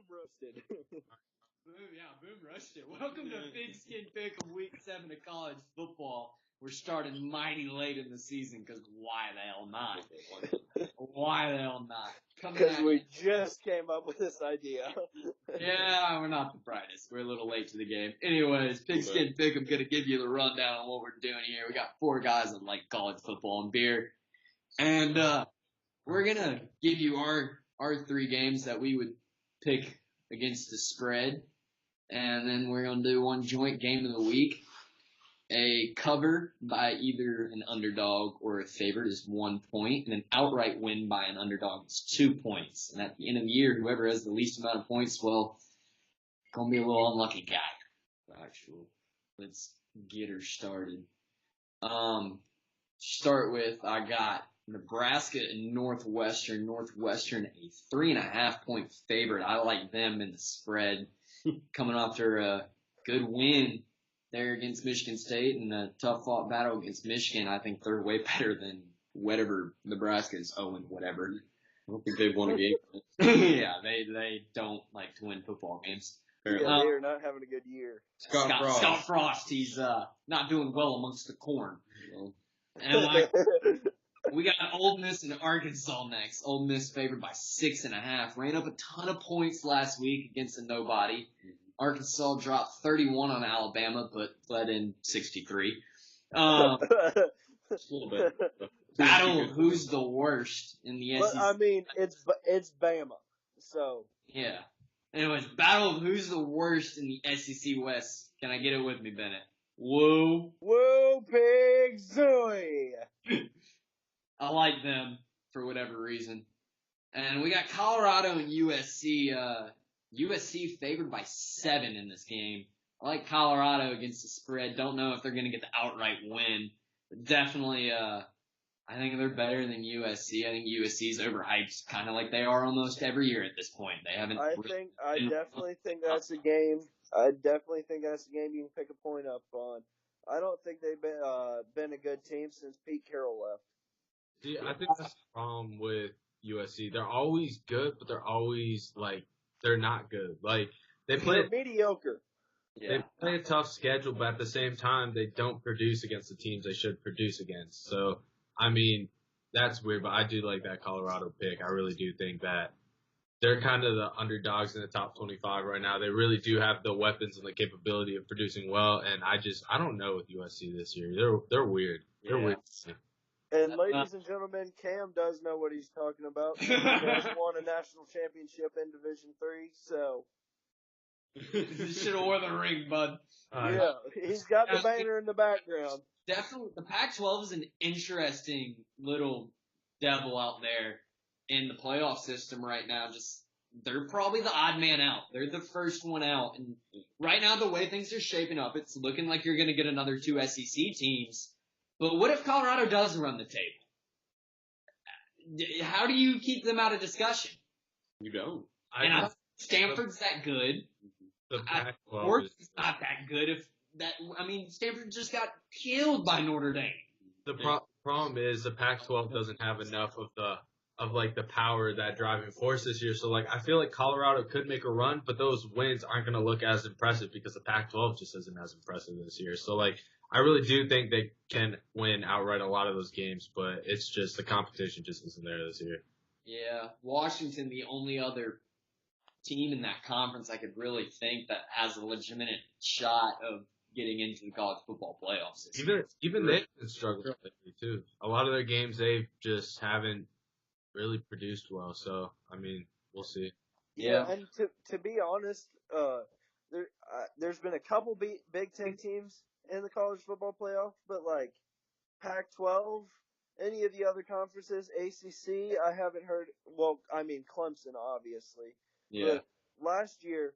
roasted. Boom roasted. Welcome to Pigskin Pick of Week 7 of college football. We're starting mighty late in the season because why the hell not? Why the hell not? Because we just came up with this idea. Yeah, we're not the brightest. We're a little late to the game. Anyways, Pigskin Pick, I'm going to give you the rundown on what we're doing here. We got 4 guys that like college football and beer. And we're going to give you our 3 games that we would pick against the spread. And then we're going to do one joint game of the week. A cover by either an underdog or a favorite is 1 point, and an outright win by an underdog is 2 points. And at the end of the year, whoever has the least amount of points, well, going to be a little unlucky guy. Actually, let's get her started. Start with, I got Nebraska and Northwestern. Northwestern, a 3.5 point favorite. I like them in the spread. Coming after a good win there against Michigan State and a tough fought battle against Michigan. I think they're way better than whatever Nebraska is 0 whatever. I don't think they've won a game. Yeah, they don't like to win football games. Yeah, they are not having a good year. Scott Frost, he's not doing well amongst the corn. And we got Ole Miss and Arkansas next. Ole Miss favored by 6.5. Ran up a ton of points last week against a nobody. Arkansas dropped 31 on Alabama, but let in 63. A little bit. Battle of who's the worst in the SEC. But, I mean, it's Bama, so. Yeah. Anyways, battle of who's the worst in the SEC West. Can I get it with me, Bennett? Whoa. Whoa, pig zooey. I like them for whatever reason. And we got Colorado and USC. USC favored by 7 in this game. I like Colorado against the spread. Don't know if they're going to get the outright win. But definitely, I think they're better than USC. I think USC's overhyped, kind of like they are almost every year at this point. They haven't. I definitely think that's a game. I definitely think that's a game you can pick a point up on. I don't think they've been a good team since Pete Carroll left. See, I think that's the problem with USC. They're always good, but they're always they're not good. They're mediocre. They play a tough schedule, but at the same time, they don't produce against the teams they should produce against. So, I mean, that's weird, but I do like that Colorado pick. I really do think that they're kind of the underdogs in the top 25 right now. They really do have the weapons and the capability of producing well, and I don't know with USC this year. They're weird. They're weird. And ladies and gentlemen, Cam does know what he's talking about. He has won a national championship in Division III, so. You should have worn the ring, bud. Yeah, he's got the banner in the background. Definitely, the Pac-12 is an interesting little devil out there in the playoff system right now. They're probably the odd man out. They're the first one out. And right now, the way things are shaping up, it's looking like you're going to get another 2 SEC teams. But what if Colorado does run the table? How do you keep them out of discussion? You don't. Stanford's that good. The Pac-12 Oregon's not that good. Stanford just got killed by Notre Dame. The problem is the Pac-12 doesn't have enough of the power, that driving force this year. So I feel like Colorado could make a run, but those wins aren't going to look as impressive because the Pac-12 just isn't as impressive this year. So I really do think they can win outright a lot of those games, but it's just the competition just isn't there this year. Yeah, Washington, the only other team in that conference I could really think that has a legitimate shot of getting into the college football playoffs. Even they've been struggling lately too. A lot of their games they just haven't really produced well. So we'll see. Yeah, and to be honest, there's been a couple Big Ten teams in the college football playoff, but Pac-12, any of the other conferences, ACC, I haven't heard. Well, Clemson, obviously. Yeah. But last year,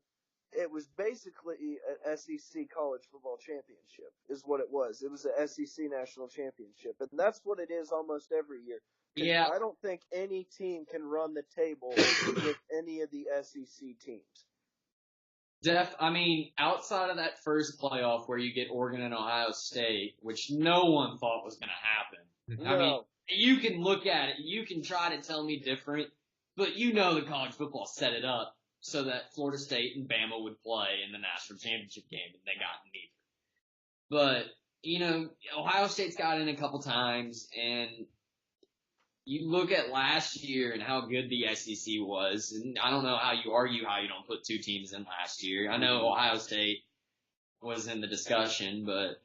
it was basically an SEC college football championship, is what it was. It was an SEC national championship, and that's what it is almost every year. Yeah. I don't think any team can run the table with any of the SEC teams. Outside of that first playoff where you get Oregon and Ohio State, which no one thought was going to happen. No. You can look at it. You can try to tell me different, but the college football set it up. so that Florida State and Bama would play in the national championship game, and they got neither. But, Ohio State's got in a couple times, and you look at last year and how good the SEC was, and I don't know how you argue how you don't put two teams in last year. I know Ohio State was in the discussion, but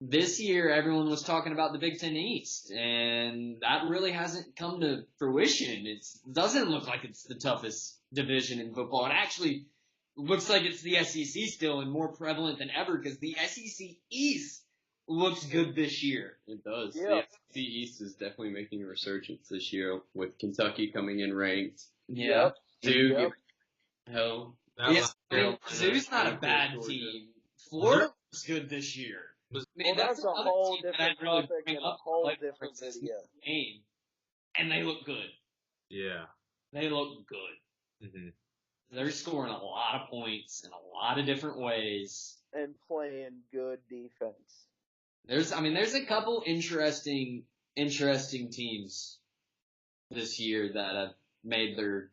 this year everyone was talking about the Big Ten East, and that really hasn't come to fruition. It doesn't look like it's the toughest division in football. It actually looks like it's the SEC still and more prevalent than ever because the SEC East looks good this year. It does. Yeah. The SEC East is definitely making a resurgence this year with Kentucky coming in ranked. Yeah. Duke, Yep. hell, Mizzou's not a bad team. Florida looks good this year. Well, that's a another whole team that different I'd really topic bring and a up whole like different this video. game, and they look good. Yeah. They look good. Mm-hmm. They're scoring a lot of points in a lot of different ways. And playing good defense. There's a couple interesting teams this year that have made their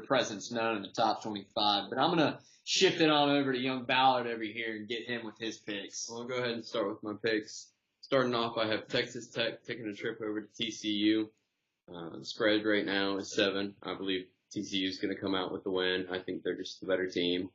presence known in the top 25. But I'm gonna shift it on over to young Ballard over here and get him with his picks. I'll go ahead and start with my picks. Starting off, I have Texas Tech taking a trip over to TCU. The spread right now is 7. I believe TCU is going to come out with the win. I think they're just the better team.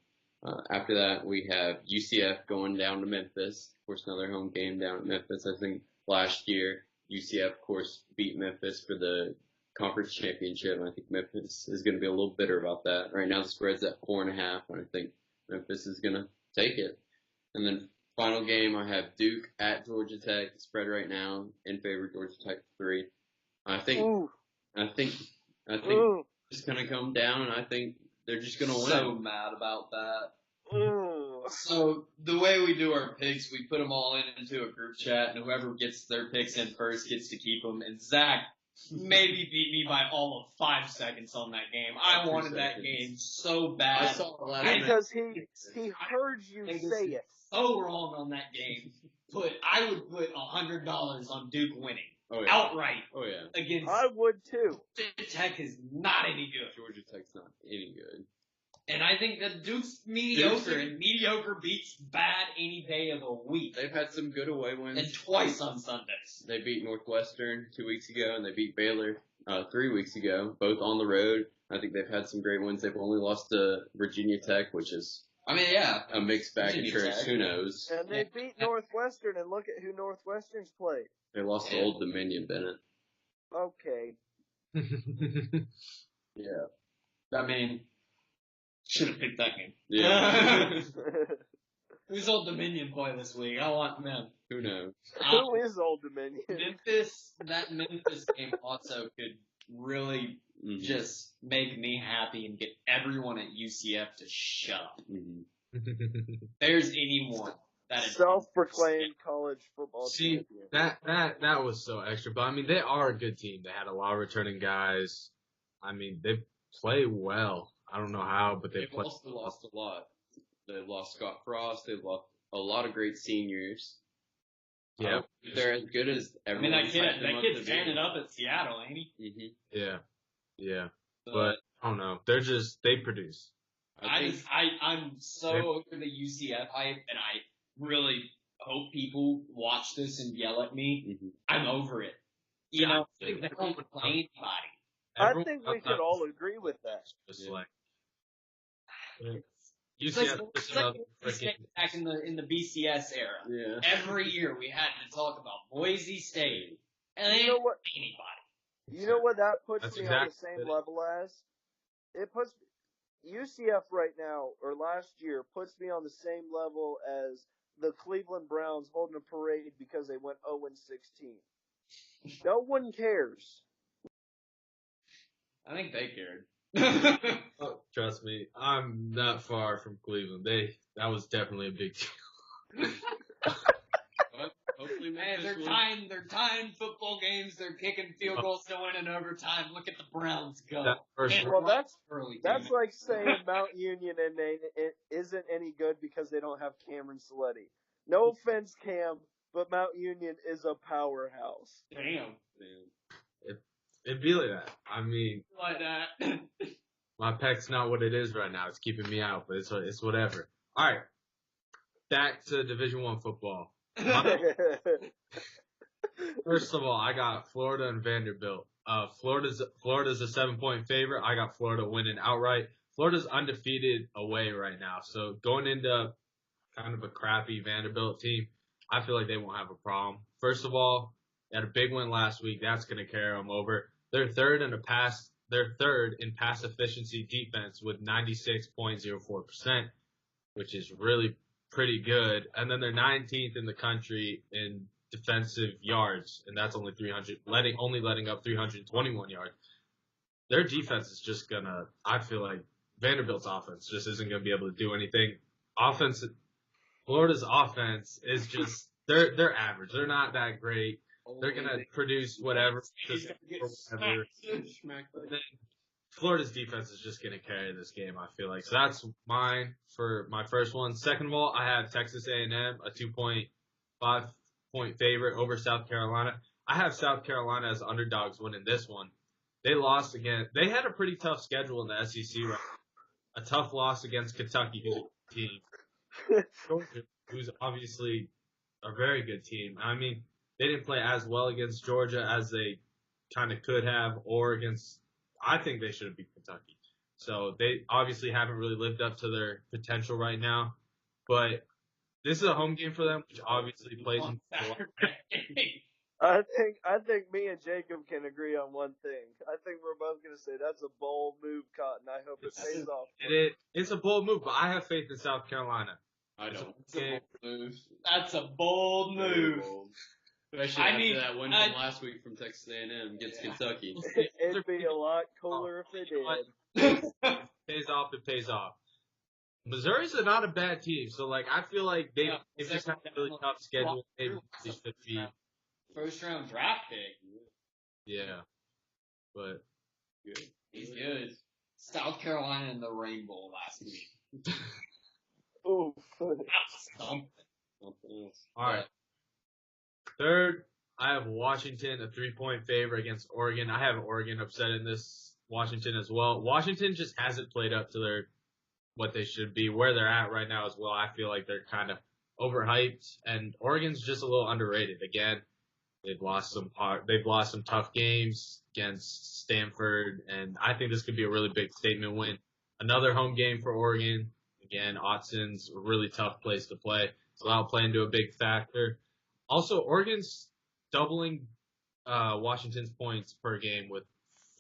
After that, we have UCF going down to Memphis. Of course, another home game down at Memphis. I think last year, UCF, of course, beat Memphis for the conference championship. I think Memphis is going to be a little bitter about that. Right now, the spread's at 4.5, and I think Memphis is going to take it. And then final game, I have Duke at Georgia Tech. The spread right now in favor of Georgia Tech 3. I think Ooh. it's going to come down, and I think they're just going to win. So mad about that. Ooh. So the way we do our picks, we put them all into a group chat, and whoever gets their picks in first gets to keep them. And Zach maybe beat me by all of 5 seconds on that game. I wanted that game so bad. I saw it last night. Because he heard you say it. So wrong on that game. I would put $100 on Duke winning Oh, yeah. outright Oh, yeah. against I would too. Georgia Tech is not any good. Georgia Tech's not any good. And I think that Duke's mediocre, and mediocre beats bad any day of the week. They've had some good away wins. And twice on Sundays. They beat Northwestern 2 weeks ago, and they beat Baylor 3 weeks ago, both on the road. I think they've had some great wins. They've only lost to Virginia Tech, which is a mixed bag of Virginia tricks. Tech. Who knows? And they beat Northwestern, and look at who Northwestern's played. They lost to Old Dominion, Bennett. Okay. Yeah. Should have picked that game. Yeah. Who's Old Dominion play this week? I want them. Who knows? Who is Old Dominion? That Memphis game also could really Mhm. just make me happy and get everyone at UCF to shut up. Mhm. If there's anyone that is Self-proclaimed college football See, champion. that was so extra. But I mean, they are a good team. They had a lot of returning guys. I mean, they play well. I don't know how, but They've play. also lost a lot. They've lost Scott Frost. They've lost a lot of great seniors. Yeah. They're as good as everyone. that kid's standing up at Seattle, ain't he? Mm-hmm. Yeah. But I don't know. They produce. I'm so over the UCF hype, and I really hope people watch this and yell at me. Mhm. I'm over it. They don't play anybody. I think we could all agree with that. Just Yeah. like It's UCF. like another Boise State back in the BCS era. Yeah. Every year we had to talk about Boise State, and they You know didn't what? play anybody. You know what that puts That's me on the exactly same it. level as? It puts UCF right now, or last year, puts me on the same level as the Cleveland Browns holding a parade because they went 0-16. No one cares. I think they cared. Oh, trust me, I'm not far from Cleveland. That was definitely a big deal. But hopefully Man, Memphis they're tying football games. They're kicking field goals to win in overtime. Look at the Browns go. That first And Well, that's early, that's damn it. like saying Mount Union and it isn't any good because they don't have Cameron Saletti. No offense, Cam, but Mount Union is a powerhouse. Damn. Man. It'd be like that. I mean, Like that. My pec's not what it is right now. It's keeping me out, but it's whatever. All right. Back to Division I football. First of all, I got Florida and Vanderbilt. Florida's a 7-point favorite. I got Florida winning outright. Florida's undefeated away right now. So going into kind of a crappy Vanderbilt team, I feel like they won't have a problem. First of all, they had a big win last week. That's going to carry them over. They're third in pass efficiency defense with 96.04%, which is really pretty good. And then they're 19th in the country in defensive yards, and that's only letting up 321 yards. Their defense is just I feel like Vanderbilt's offense just isn't gonna be able to do anything. Florida's offense is just they're average. They're not that great. They're gonna produce whatever. Florida's defense is just gonna carry this game, I feel like. So that's mine for my first one. Second of all, I have Texas A&M, a 2.5-point favorite over South Carolina. I have South Carolina as underdogs winning this one. They lost again. They had a pretty tough schedule in the SEC, right? A tough loss against Kentucky, who's a good team. Georgia, who's obviously a very good team. I mean, they didn't play as well against Georgia as they kind of could have, or against. I think they should have beat Kentucky. So they obviously haven't really lived up to their potential right now. But this is a home game for them, which obviously plays in I think me and Jacob can agree on one thing. I think we're both going to say that's a bold move, Cotton. I hope it pays off. It's a bold move, but I have faith in South Carolina. I don't. It's a bold move. That's a bold move. Especially after that win from last week from Texas A&M against Kentucky. It'd be a lot cooler if they did. It pays off. Missouri's not a bad team, so I feel like they just have a really tough schedule. Maybe they should be first round draft pick. Yeah, but Good. He's good. South Carolina in the Rainbow last week. Ooh. Something else. All right. Third, I have Washington, a 3-point favorite against Oregon. I have Oregon upset in this Washington as well. Washington just hasn't played up to what they should be, where they're at right now as well. I feel like they're kind of overhyped, and Oregon's just a little underrated. Again, they've lost some tough games against Stanford, and I think this could be a really big statement win. Another home game for Oregon. Again, Autzen,'s a really tough place to play, so that'll play into a big factor. Also, Oregon's doubling Washington's points per game with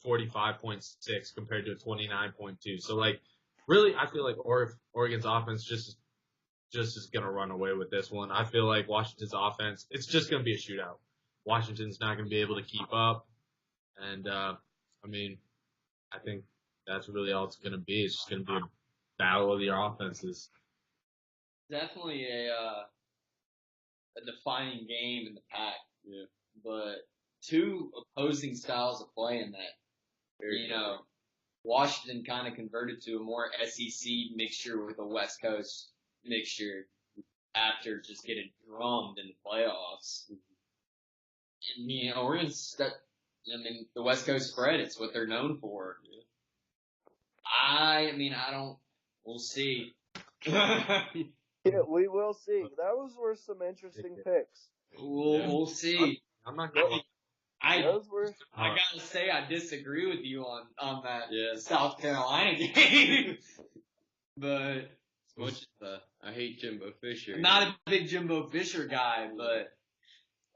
45.6 compared to 29.2. So, really, I feel like Oregon's offense just is going to run away with this one. I feel like Washington's offense, it's just going to be a shootout. Washington's not going to be able to keep up. And, I think that's really all it's going to be. It's just going to be a battle of your offenses. Definitely a defining game in the pack. Yeah. But two opposing styles of play in that. Washington kind of converted to a more SEC mixture with a West Coast mixture after just getting drummed in the playoffs. And, Oregon's the West Coast spread, it's what they're known for. Yeah. We'll see. Yeah, we will see. That were some interesting picks. We'll see. I'm not going to. I gotta say, I disagree with you on that South Carolina game. But as much as I hate Jimbo Fisher, I'm not a big Jimbo Fisher guy, but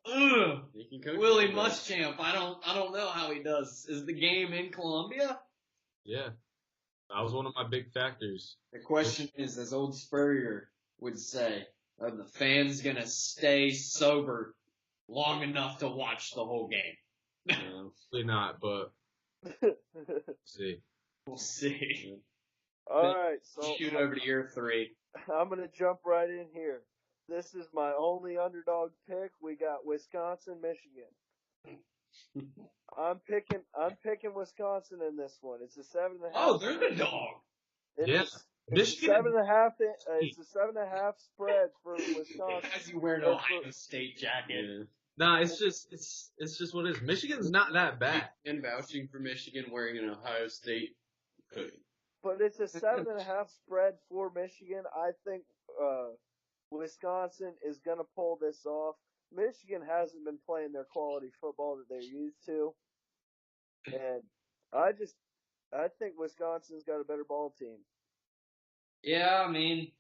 Willie Muschamp, I don't know how he does. Is the game in Columbia? Yeah, that was one of my big factors. The question is, as old Spurrier would say, are the fans gonna stay sober long enough to watch the whole game? Probably not, but see. We'll see. All right, so shoot over to your three. I'm gonna jump right in here. This is my only underdog pick. We got Wisconsin, Michigan. I'm picking Wisconsin in this one. It's a 7.5. Oh, they're the dog. Yes. It's a 7.5. It's a 7.5 spread for Wisconsin. As you wear an Ohio State jacket. Yeah. Nah, it's just what it is. Michigan's not that bad. And vouching for Michigan wearing an Ohio State But it's a 7.5 spread for Michigan. I think Wisconsin is going to pull this off. Michigan hasn't been playing their quality football that they're used to, and I think Wisconsin's got a better ball team. Yeah, I mean,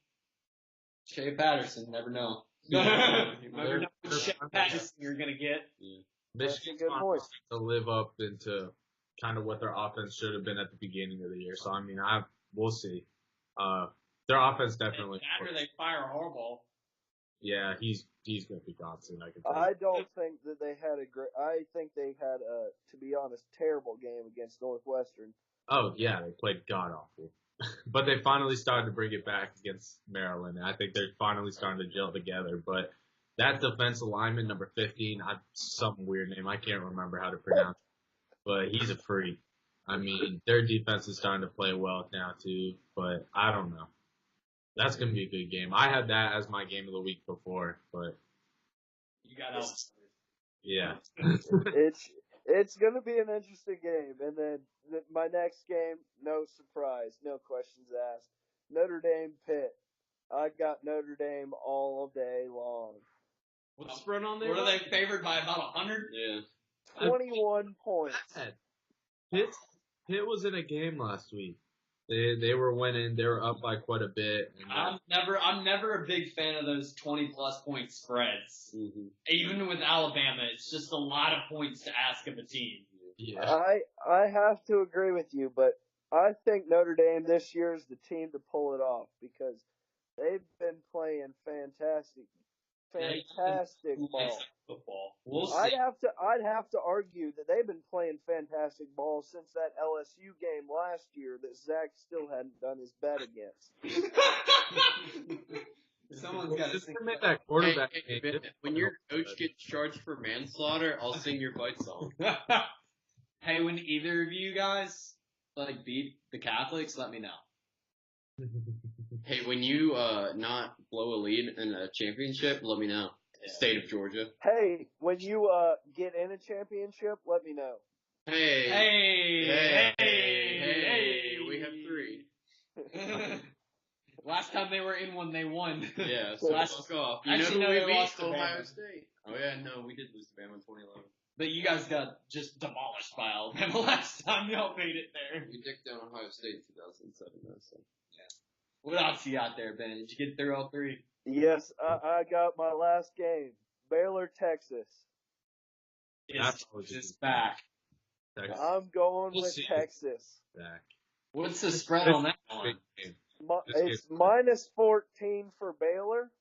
Shea Patterson, never know. You never know what Shea Patterson you're going to get. Yeah. Michigan's good point. to live up into kind of what their offense should have been at the beginning of the year. So, I mean, we'll see. Their offense definitely. After they fire Harbaugh. Yeah, he's going to be gone soon, I can tell you. I don't think that they had I think they had to be honest, terrible game against Northwestern. Oh, yeah, they played god-awful. But they finally started to bring it back against Maryland, and I think they're finally starting to gel together. But that defensive lineman, number 15, some weird name. I can't remember how to pronounce it. But he's a freak. I mean, their defense is starting to play well now, too. But I don't know. That's going to be a good game. I had that as my game of the week before, but you got out. Yeah. It's going to be an interesting game. And then my next game, no surprise, no questions asked. Notre Dame Pitt. I got Notre Dame all day long. What's the spread on there? What are they favored by? About 100? Yeah. 21 points. Pitt was in a game last week. They were winning. They were up by quite a bit. And I'm never a big fan of those 20-plus point spreads. Mm-hmm. Even with Alabama, it's just a lot of points to ask of a team. Yeah. I have to agree with you, but I think Notre Dame this year is the team to pull it off because they've been playing fantastic ball. Football. We'll see. I'd have to argue that they've been playing fantastic ball since that LSU game last year that Zach still hadn't done his bet against. Someone's got to make that quarterback. Hey, when your coach gets charged for manslaughter, I'll sing your fight song. Hey, when either of you guys beat the Catholics, let me know. Hey, when you not blow a lead in a championship, let me know. Yeah. State of Georgia. Hey, when you get in a championship, let me know. Hey, we have 3. Last time they were in one, they won. Yeah, so fuck off. You Actually, know who no, we they beat? lost to Ohio Bama. State. Oh yeah, no, we did lose to Bama in 2011. But you guys got just demolished by Alabama last time y'all made it there. We dicked down Ohio State in 2007, though, so. Yeah. What else you got there, Ben? Did you get through all 3? Yes, I got my last game. Baylor, Texas. It's just back. Texas. I'm going with Texas. Back. What's the spread on that one? It's minus 14 for Baylor,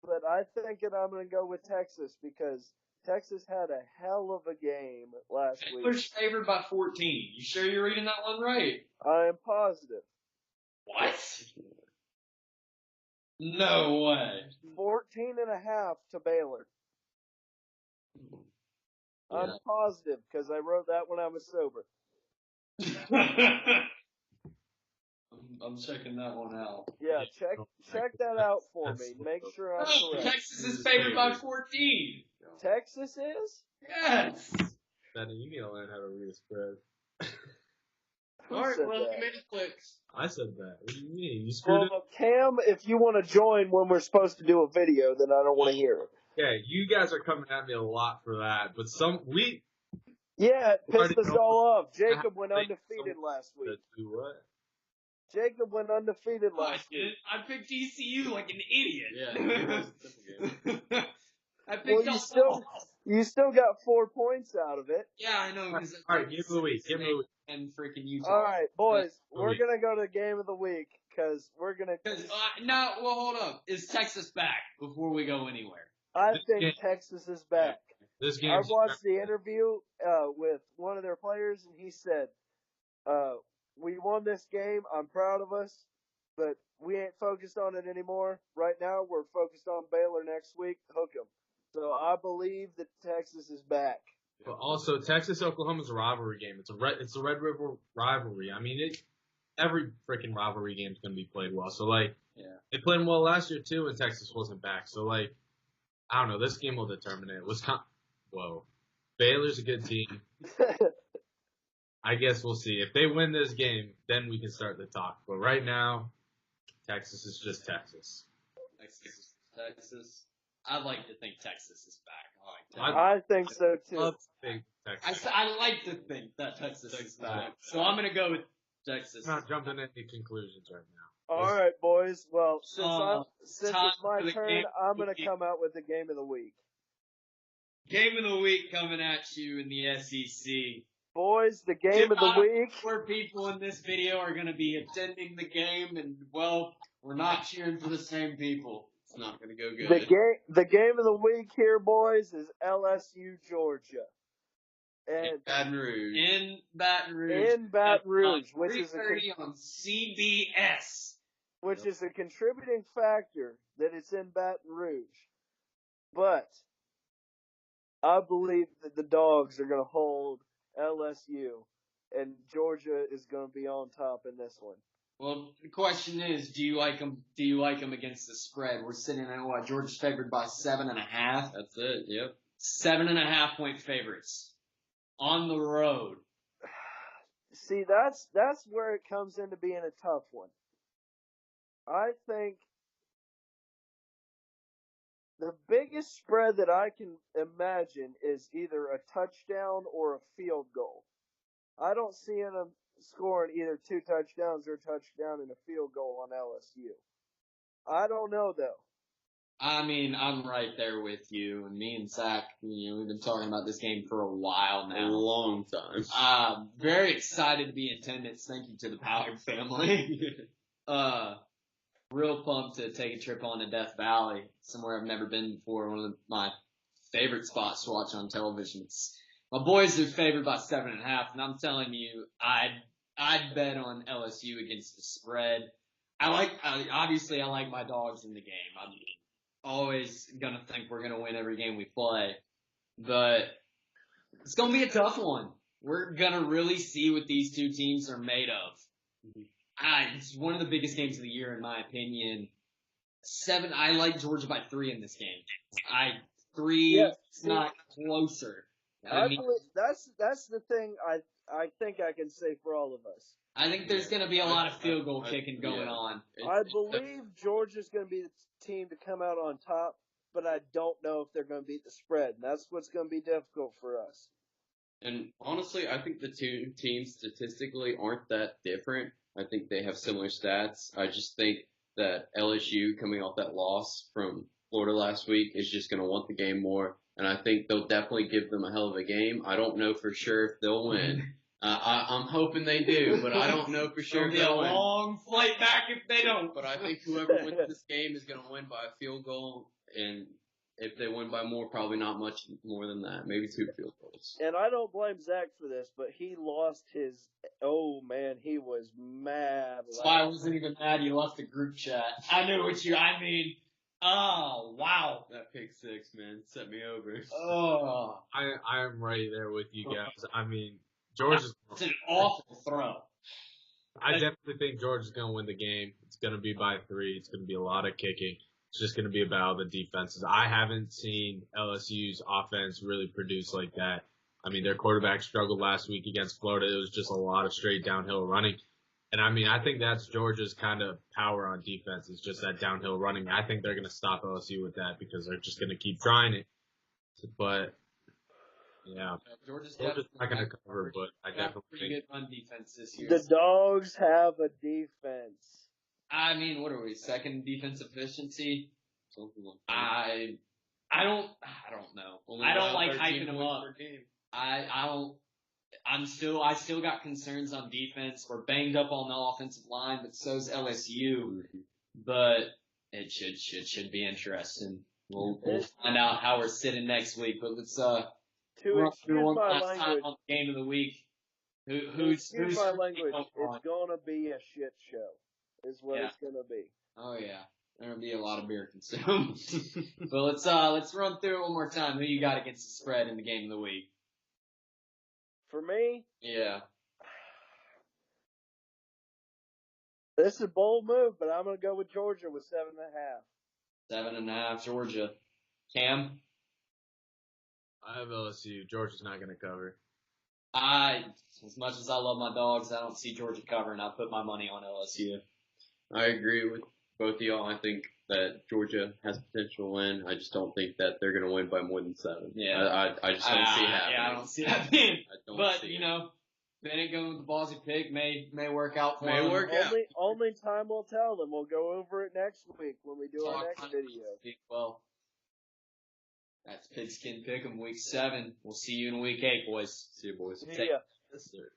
but I think that I'm going to go with Texas because Texas had a hell of a game last week. Baylor's favored by 14. You sure you're reading that one right? I am positive. What? No way. 14.5 to Baylor. Yeah. I'm positive because I wrote that when I was sober. I'm checking that one out. Yeah, check that out for me. Make sure I'm correct. Texas is favored by 14. Texas is? Yes. Benny, you need to learn how to read a spread. Alright, said well, that? you made it clicks. I said that. What do you mean? You screwed it. Well, Cam, if you want to join when we're supposed to do a video, then I don't want to hear it. Yeah, you guys are coming at me a lot for that, but Yeah, it pissed us all off. Jacob went Thank undefeated last week. do what? Jacob went undefeated last week. I picked TCU like an idiot. Yeah, it was a simple game. I picked You still got 4 points out of it. Yeah, I know. All right, give me the week. And freaking Utah. All right, boys, we're going to go to game of the week because we're going to. Hold up. Is Texas back before we go anywhere? I think Texas is back. This game. I watched the interview with one of their players, and he said, we won this game. I'm proud of us, but we ain't focused on it anymore. Right now, we're focused on Baylor next week. Hook 'em. So I believe that Texas is back. But also, Texas-Oklahoma's a rivalry game. It's a Red River rivalry. I mean, every freaking rivalry game is going to be played well. So, they played them well last year, too, and Texas wasn't back. So, I don't know. This game will determine it. Baylor's a good team. I guess we'll see. If they win this game, then we can start the talk. But right now, Texas is just Texas. Texas. I'd like to think Texas is back. I like I think so too. Love to think Texas. I like to think that Texas is back. So I'm gonna go with Texas. I'm not jumping to any conclusions right now. All right, boys. Well, since time it's my for the turn, game I'm of the going to week. come out with the game of the week. Game of the week coming at you in the SEC. Boys, the game of the week. 4 people in this video are going to be attending the game, and well, we're not cheering for the same people. It's not going to go good. The game of the week here, boys, is LSU Georgia. And Baton Rouge. In Baton Rouge. In Baton Rouge, which is 3:30 on CBS. Which is a contributing factor that it's in Baton Rouge. But I believe that the Dogs are going to hold LSU, and Georgia is going to be on top in this one. Well, the question is, do you like them? Do you like them against the spread? We're sitting at what? Georgia's favored by 7.5. That's it. Yep. 7.5 point favorites on the road. See, that's where it comes into being a tough one. I think the biggest spread that I can imagine is either a touchdown or a field goal. I don't see them scoring either 2 touchdowns or a touchdown and a field goal on LSU. I don't know, though. I mean, I'm right there with you. And me and Zach, we've been talking about this game for a while now. A long time. Very excited to be in attendance. Thank you to the Pollard family. Real pumped to take a trip on to Death Valley, somewhere I've never been before. One of my favorite spots to watch on television. My boys are favored by 7.5, and I'm telling you, I'd bet on LSU against the spread. Obviously I like my Dogs in the game. I'm always gonna think we're gonna win every game we play, but it's gonna be a tough one. We're gonna really see what these two teams are made of. It's one of the biggest games of the year, in my opinion. I like Georgia by 3 in this game. 3, Yeah, it's not closer. I believe that's the thing I think I can say for all of us. I think there's going to be a lot of field goal kicking going on. I believe Georgia's going to be the team to come out on top, but I don't know if they're going to beat the spread. And that's what's going to be difficult for us. And honestly, I think the two teams statistically aren't that different. I think they have similar stats. I just think that LSU, coming off that loss from Florida last week, is just going to want the game more. And I think they'll definitely give them a hell of a game. I don't know for sure if they'll win. I'm hoping they do, but I don't know for sure if It'll they'll be a win. long flight back if they don't. But I think whoever wins this game is going to win by a field goal, and if they win by more, probably not much more than that. Maybe 2 field goals. And I don't blame Zach for this, but he lost his – oh, man, he was mad. That's why I wasn't even mad you left the group chat. I knew what I mean, oh, wow. That pick 6, man, set me over. Oh. I am right there with you guys. I mean, Georgia's – It's an awful throw. I definitely think Georgia's going to win the game. It's going to be by 3. It's going to be a lot of kicking. It's just going to be about the defenses. I haven't seen LSU's offense really produce like that. I mean, their quarterback struggled last week against Florida. It was just a lot of straight downhill running. And, I mean, I think that's Georgia's kind of power on defense is just that downhill running. I think they're going to stop LSU with that because they're just going to keep trying it. But, yeah, Georgia's not going to cover, but I definitely pretty think good run defense this year. The Dogs have a defense. I mean, what are we? Second defensive efficiency? Something like that. I don't know. Only I don't about like 13 hyping them points up. per game. I still got concerns on defense. We're banged up on the offensive line, but so's LSU. But it should be interesting. We'll find out how we're sitting next week. But let's To run through excuse one my last time language, on the game of the week. excuse my language, on? it's going to be a shit show is what it's going to be. Oh yeah, there'll be a lot of beer consumed. But let's run through it one more time. Who you got against the spread in the game of the week? For me, Yeah. this is a bold move, but I'm going to go with Georgia with 7.5. 7.5 Georgia. Cam? I have LSU. Georgia's not going to cover. As much as I love my Dogs, I don't see Georgia covering. I put my money on LSU. I agree with both of y'all. I think that Georgia has potential to win. I just don't think that they're going to win by more than 7. Yeah. I just don't see it happening. Yeah, I don't see that being. But, see you know, Bennett going with the ballsy pick may work out for May him. work out. Only time will tell, and we'll go over it next week when we do our next video. Well, that's Pigskin Pick'em week 7. We'll see you in week 8, boys. See you, boys. See ya. Yes, sir.